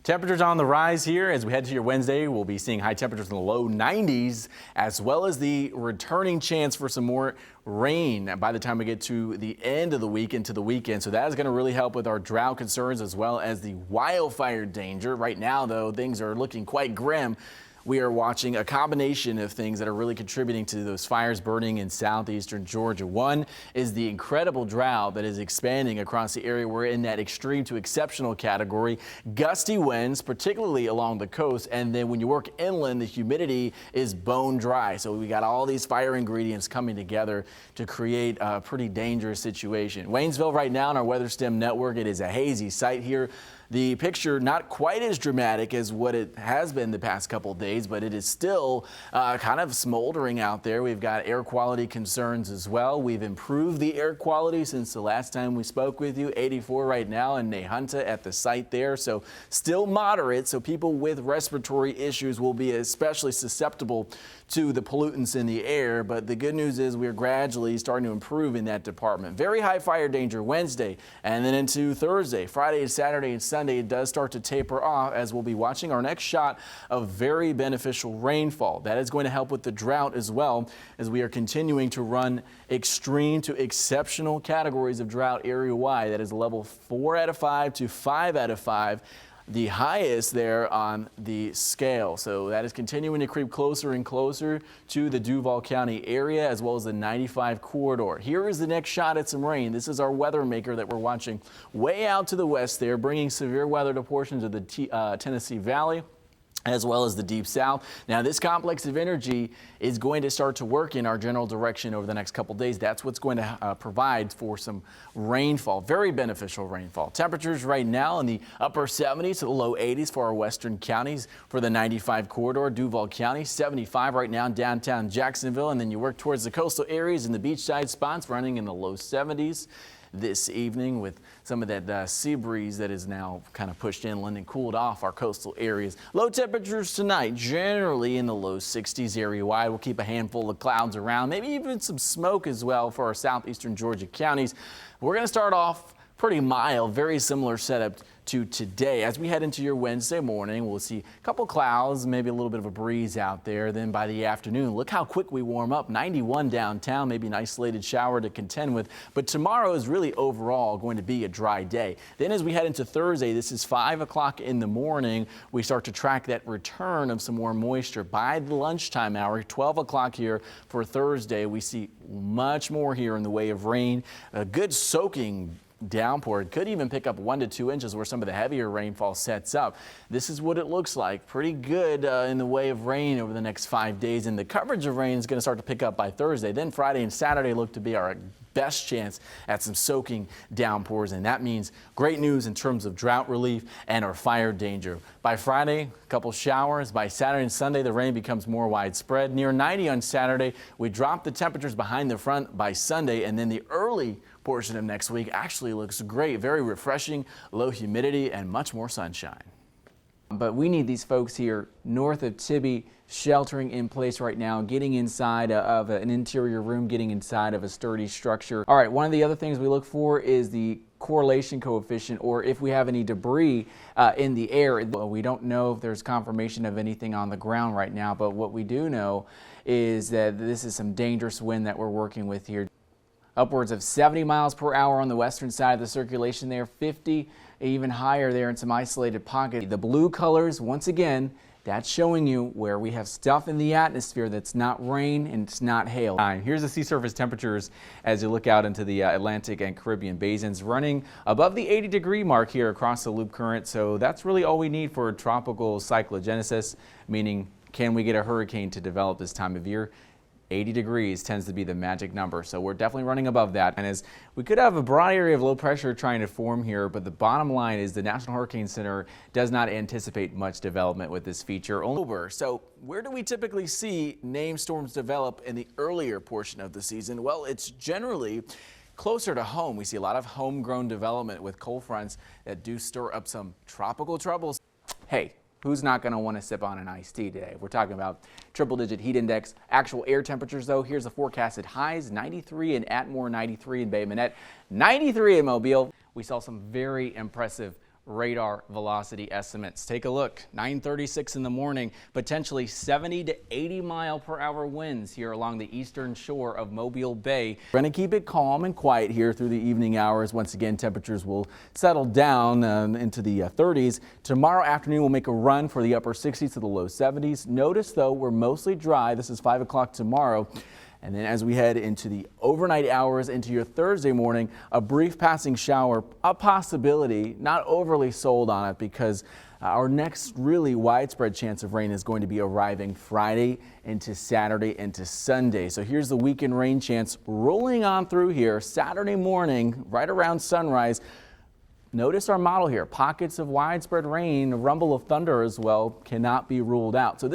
Temperatures on the rise here as we head to your Wednesday. We'll be seeing high temperatures in the low 90s, as well as the returning chance for some more rain by the time we get to the end of the week into the weekend. So that is going to really help with our drought concerns as well as the wildfire danger. Right now, though, things are looking quite grim. We are watching a combination of things that are really contributing to those fires burning in southeastern Georgia. One is the incredible drought that is expanding across the area. We're in that extreme to exceptional category. Gusty winds, particularly along the coast. And then when you work inland, the humidity is bone dry. So we got all these fire ingredients coming together to create a pretty dangerous situation. Waynesville right now on our Weather Stem network, it is a hazy sight here. The picture not quite as dramatic as what it has been the past couple of days, but it is still kind of smoldering out there. We've got air quality concerns as well. We've improved the air quality since the last time we spoke with you. 84 right now in Nahunta at the site there, so still moderate. So people with respiratory issues will be especially susceptible to the pollutants in the air. But the good news is we're gradually starting to improve in that department. Very high fire danger Wednesday, and then into Thursday, Friday, and Saturday, and Sunday, it does start to taper off as we'll be watching our next shot of very beneficial rainfall. That is going to help with the drought as well, as we are continuing to run extreme to exceptional categories of drought area-wide. That is level 4 out of 5 to 5 out of 5. The highest there on the scale. So that is continuing to creep closer and closer to the Duval County area as well as the 95 corridor. Here is the next shot at some rain. This is our weather maker that we're watching way out to the west there, bringing severe weather to portions of the Tennessee Valley as well as the Deep South. Now, this complex of energy is going to start to work in our general direction over the next couple days. That's what's going to provide for some rainfall, very beneficial rainfall. Temperatures right now in the upper 70s to the low 80s for our western counties. For the 95 corridor, Duval County, 75 right now in downtown Jacksonville. And then you work towards the coastal areas and the beachside spots running in the low 70s. This evening with some of that sea breeze that is now kind of pushed inland and cooled off our coastal areas. Low temperatures tonight, generally in the low 60s area-wide. We'll keep a handful of clouds around, maybe even some smoke as well for our southeastern Georgia counties. We're going to start off pretty mild, very similar setup to today. As we head into your Wednesday morning, we'll see a couple clouds, maybe a little bit of a breeze out there. Then by the afternoon, look how quick we warm up. 91 downtown, maybe an isolated shower to contend with. But tomorrow is really overall going to be a dry day. Then as we head into Thursday, this is 5 o'clock in the morning, we start to track that return of some more moisture. By the lunchtime hour, 12 o'clock here for Thursday, we see much more here in the way of rain. A good soaking downpour. It could even pick up 1 to 2 inches where some of the heavier rainfall sets up. This is what it looks like. Pretty good in the way of rain over the next 5 days, and the coverage of rain is going to start to pick up by Thursday. Then Friday and Saturday look to be our best chance at some soaking downpours, and that means great news in terms of drought relief and our fire danger. By Friday, a couple showers. By Saturday and Sunday, the rain becomes more widespread. Near 90 on Saturday. We drop the temperatures behind the front by Sunday, and then the early portion of next week actually looks great. Very refreshing, low humidity, and much more sunshine. But we need these folks here north of Tibby sheltering in place right now, getting inside of an interior room, getting inside of a sturdy structure. All right, one of the other things we look for is the correlation coefficient, or if we have any debris in the air. We don't know if there's confirmation of anything on the ground right now, but what we do know is that this is some dangerous wind that we're working with here. Upwards of 70 miles per hour on the western side of the circulation there, 50 even higher there in some isolated pockets. The blue colors, once again, that's showing you where we have stuff in the atmosphere that's not rain and it's not hail. Here's the sea surface temperatures as you look out into the Atlantic and Caribbean basins, running above the 80-degree mark here across the loop current. So that's really all we need for tropical cyclogenesis, meaning can we get a hurricane to develop this time of year? 80 degrees tends to be the magic number, so we're definitely running above that. And as we could have a broad area of low pressure trying to form here, but the bottom line is the National Hurricane Center does not anticipate much development with this feature. So where do we typically see named storms develop in the earlier portion of the season? Well, it's generally closer to home. We see a lot of homegrown development with cold fronts that do stir up some tropical troubles. Hey, who's not going to want to sip on an iced tea today? We're talking about triple-digit heat index. Actual air temperatures, though, here's the forecasted highs: 93 in Atmore, 93 in Bay Minette, 93 in Mobile. We saw some very impressive radar velocity estimates. Take a look. 9:36 in the morning, potentially 70 to 80 mile per hour winds here along the eastern shore of Mobile Bay. We're going to keep it calm and quiet here through the evening hours. Once again, temperatures will settle down into the 30s. Tomorrow afternoon, we'll make a run for the upper 60s to the low 70s. Notice, though, we're mostly dry. This is 5 o'clock tomorrow. And then as we head into the overnight hours into your Thursday morning, a brief passing shower, a possibility, not overly sold on it because our next really widespread chance of rain is going to be arriving Friday into Saturday into Sunday. So here's the weekend rain chance rolling on through here Saturday morning, right around sunrise. Notice our model here. Pockets of widespread rain, a rumble of thunder as well cannot be ruled out. So this